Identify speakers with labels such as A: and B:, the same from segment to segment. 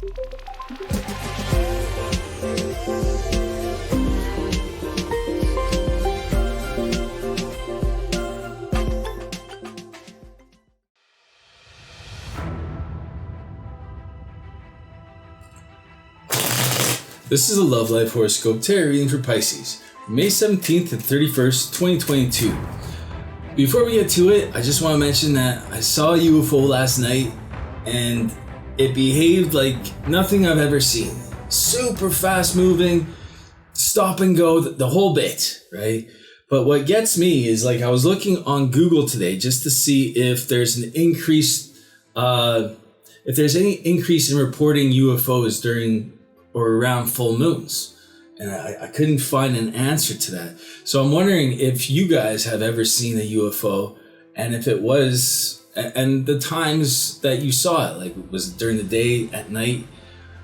A: This is a Love Life Horoscope Tarot reading for Pisces, May 17th to 31st, 2022. Before we get to it, I just want to mention that I saw a UFO last night and it behaved like nothing I've ever seen. Super fast moving, stop and go, the whole bit, right? But what gets me is I was looking on Google today just to see if there's an increase, if there's any increase in reporting UFOs during or around full moons. And I couldn't find an answer to that. So I'm wondering if you guys have ever seen a UFO, and if it was, and the times that you saw it, was it during the day, at night,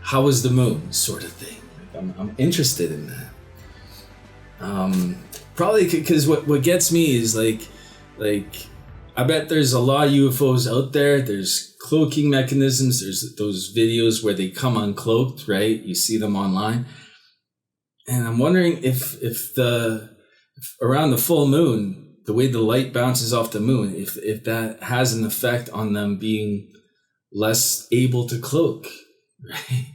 A: how was the moon, sort of thing. I'm interested in that. Probably because what gets me is I bet there's a lot of UFOs out there. There's cloaking mechanisms. There's those videos where they come uncloaked, right? You see them online. And I'm wondering if around the full moon, the way the light bounces off the moon, if that has an effect on them being less able to cloak, right?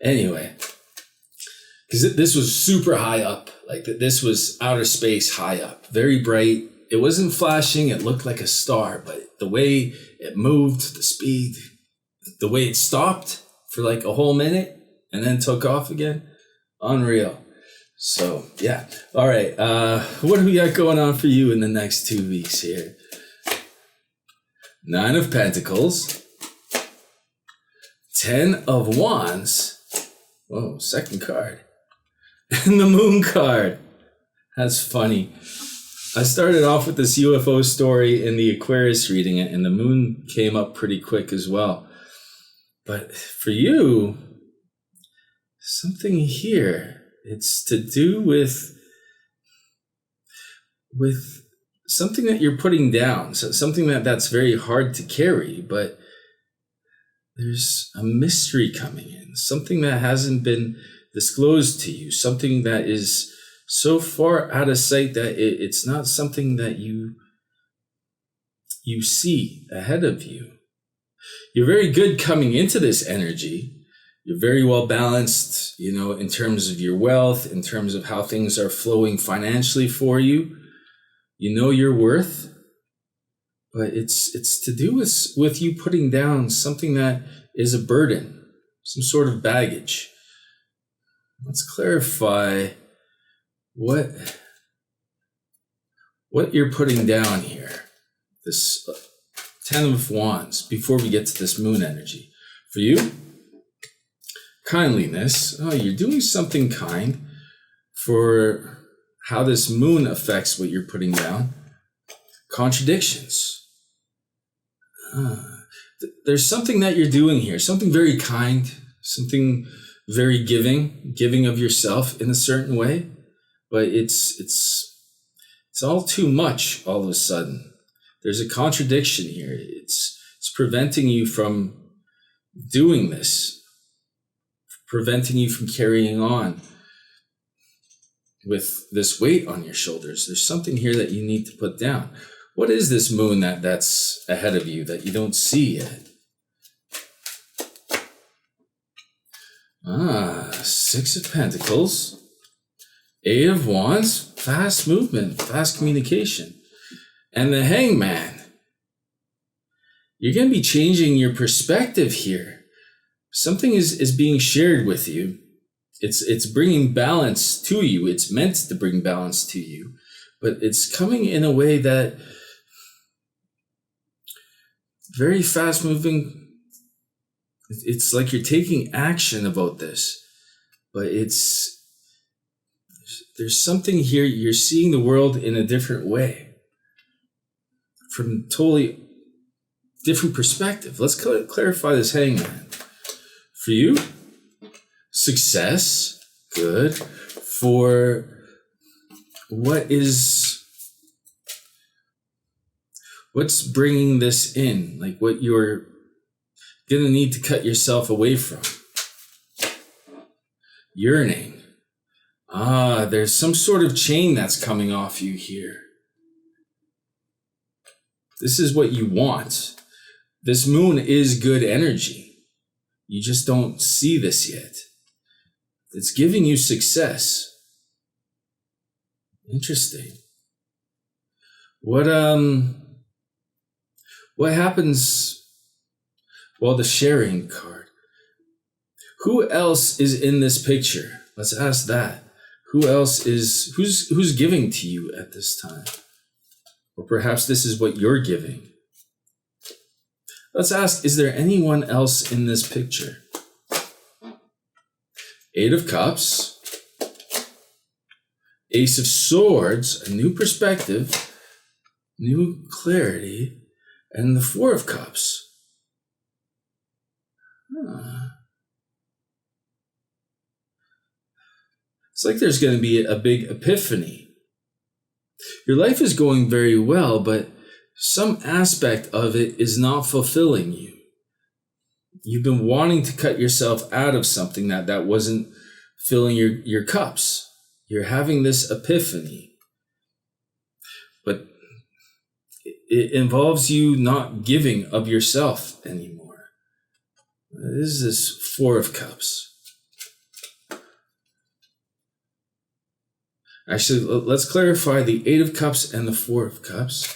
A: Anyway, because this was super high up. This was outer space high up, very bright. It wasn't flashing, it looked like a star, but the way it moved, the speed, the way it stopped for a whole minute and then took off again, unreal. So, yeah. All right, what do we got going on for you in the next 2 weeks here? 9 of Pentacles, 10 of Wands, whoa, second card, and the Moon card. That's funny. I started off with this UFO story in the Aquarius reading it, and the moon came up pretty quick as well. But for you, something here, it's to do with something that you're putting down, so something that's very hard to carry, but there's a mystery coming in, something that hasn't been disclosed to you, something that is so far out of sight that it's not something that you see ahead of you. You're very good coming into this energy. You're very well balanced, in terms of your wealth, in terms of how things are flowing financially for you. You know your worth, but it's to do with you putting down something that is a burden, some sort of baggage. Let's clarify what you're putting down here, this 10 of Wands, before we get to this moon energy. For you, kindliness. Oh, you're doing something kind for how this moon affects what you're putting down. Contradictions. There's something that you're doing here, something very kind, something very giving of yourself in a certain way. But it's all too much all of a sudden. There's a contradiction here. It's preventing you from doing this, preventing you from carrying on with this weight on your shoulders. There's something here that you need to put down. What is this moon that's ahead of you that you don't see yet? 6 of Pentacles. 8 of Wands, fast movement, fast communication. And the Hangman. You're going to be changing your perspective here. Something is being shared with you. It's bringing balance to you. It's meant to bring balance to you. But it's coming in a way that very fast moving. It's like you're taking action about this. But there's something here, you're seeing the world in a different way, from totally different perspective. Let's clarify this Hangman. For you, success, good. For what's bringing this in, what you're gonna need to cut yourself away from. yearning. There's some sort of chain that's coming off you here. This is what you want. This moon is good energy. You just don't see this yet. It's giving you success. Interesting. What happens? Well, the sharing card. Who else is in this picture? Let's ask that. Who's giving to you at this time? Or perhaps this is what you're giving. Let's ask, is there anyone else in this picture? Eight of Cups, Ace of Swords, a new perspective, new clarity, and the Four of Cups. It's like there's going to be a big epiphany. Your life is going very well, but some aspect of it is not fulfilling you. You've been wanting to cut yourself out of something that wasn't filling your cups. You're having this epiphany. But it involves you not giving of yourself anymore. This is this Four of Cups. Actually, let's clarify the Eight of Cups and the Four of Cups.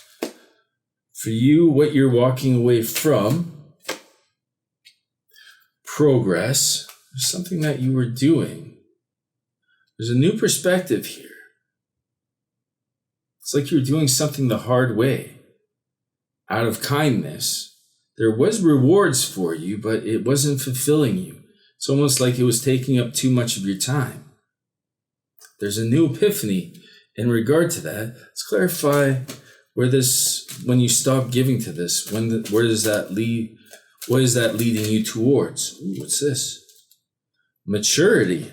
A: For you, what you're walking away from, progress, something that you were doing. There's a new perspective here. It's like you're doing something the hard way, out of kindness. There was rewards for you, but it wasn't fulfilling you. It's almost like it was taking up too much of your time. There's a new epiphany in regard to that. Let's clarify when you stop giving to this, where does that lead? What is that leading you towards? Ooh, what's this? Maturity.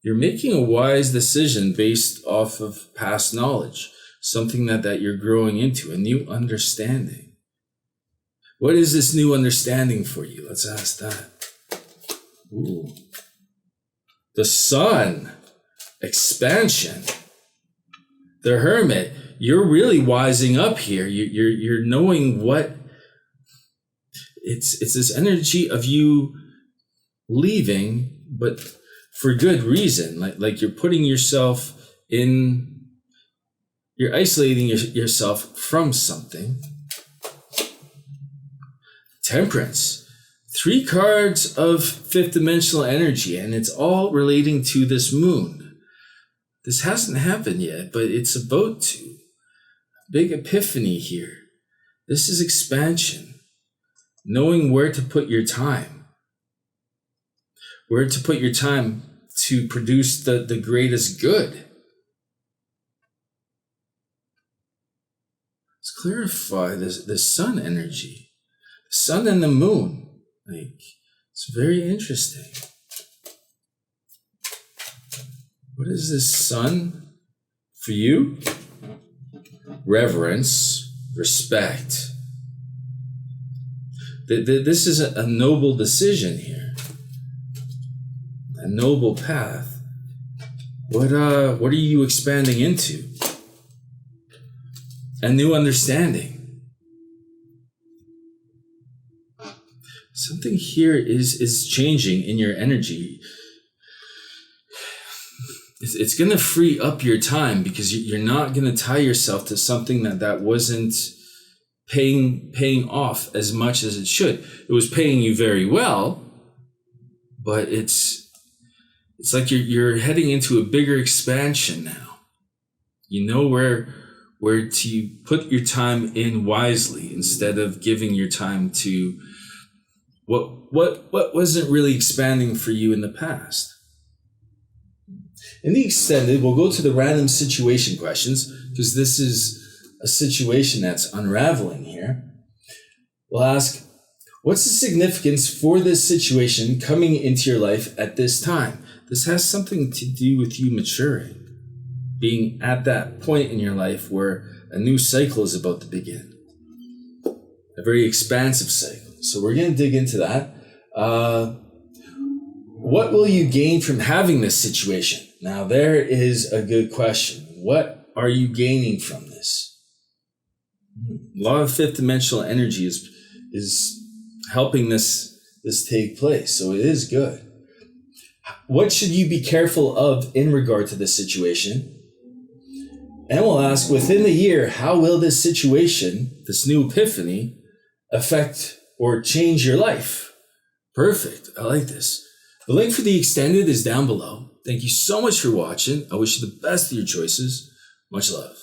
A: You're making a wise decision based off of past knowledge, something that you're growing into, a new understanding. What is this new understanding for you? Let's ask that. Ooh. The Sun, expansion. The Hermit, you're really wising up here. You're knowing what it's this energy of you leaving, but for good reason. Like you're putting yourself in, you're isolating yourself from something. Temperance. 3 cards of fifth dimensional energy, and it's all relating to this moon. This hasn't happened yet, but it's about to. Big epiphany here. This is expansion. Knowing where to put your time. Where to put your time to produce the greatest good. Let's clarify the Sun energy. The Sun and the Moon. It's very interesting. What is this Sun for you? Reverence, respect. This is a noble decision here. A noble path. What are you expanding into? A new understanding. Something here is changing in your energy. It's going to free up your time because you're not going to tie yourself to something that wasn't paying off as much as it should. It was paying you very well, but it's like you're heading into a bigger expansion now. You know where to put your time in wisely instead of giving your time to what wasn't really expanding for you in the past. In the extended, we'll go to the random situation questions because this is a situation that's unraveling here. We'll ask, what's the significance for this situation coming into your life at this time? This has something to do with you maturing, being at that point in your life where a new cycle is about to begin, a very expansive cycle. So we're going to dig into that. What will you gain from having this situation? Now, there is a good question. What are you gaining from this? A lot of fifth dimensional energy is helping this take place, so it is good. What should you be careful of in regard to this situation? And we'll ask, within the year, how will this situation, this new epiphany, affect or change your life? Perfect. I like this. The link for the extended is down below. Thank you so much for watching. I wish you the best of your choices. Much love.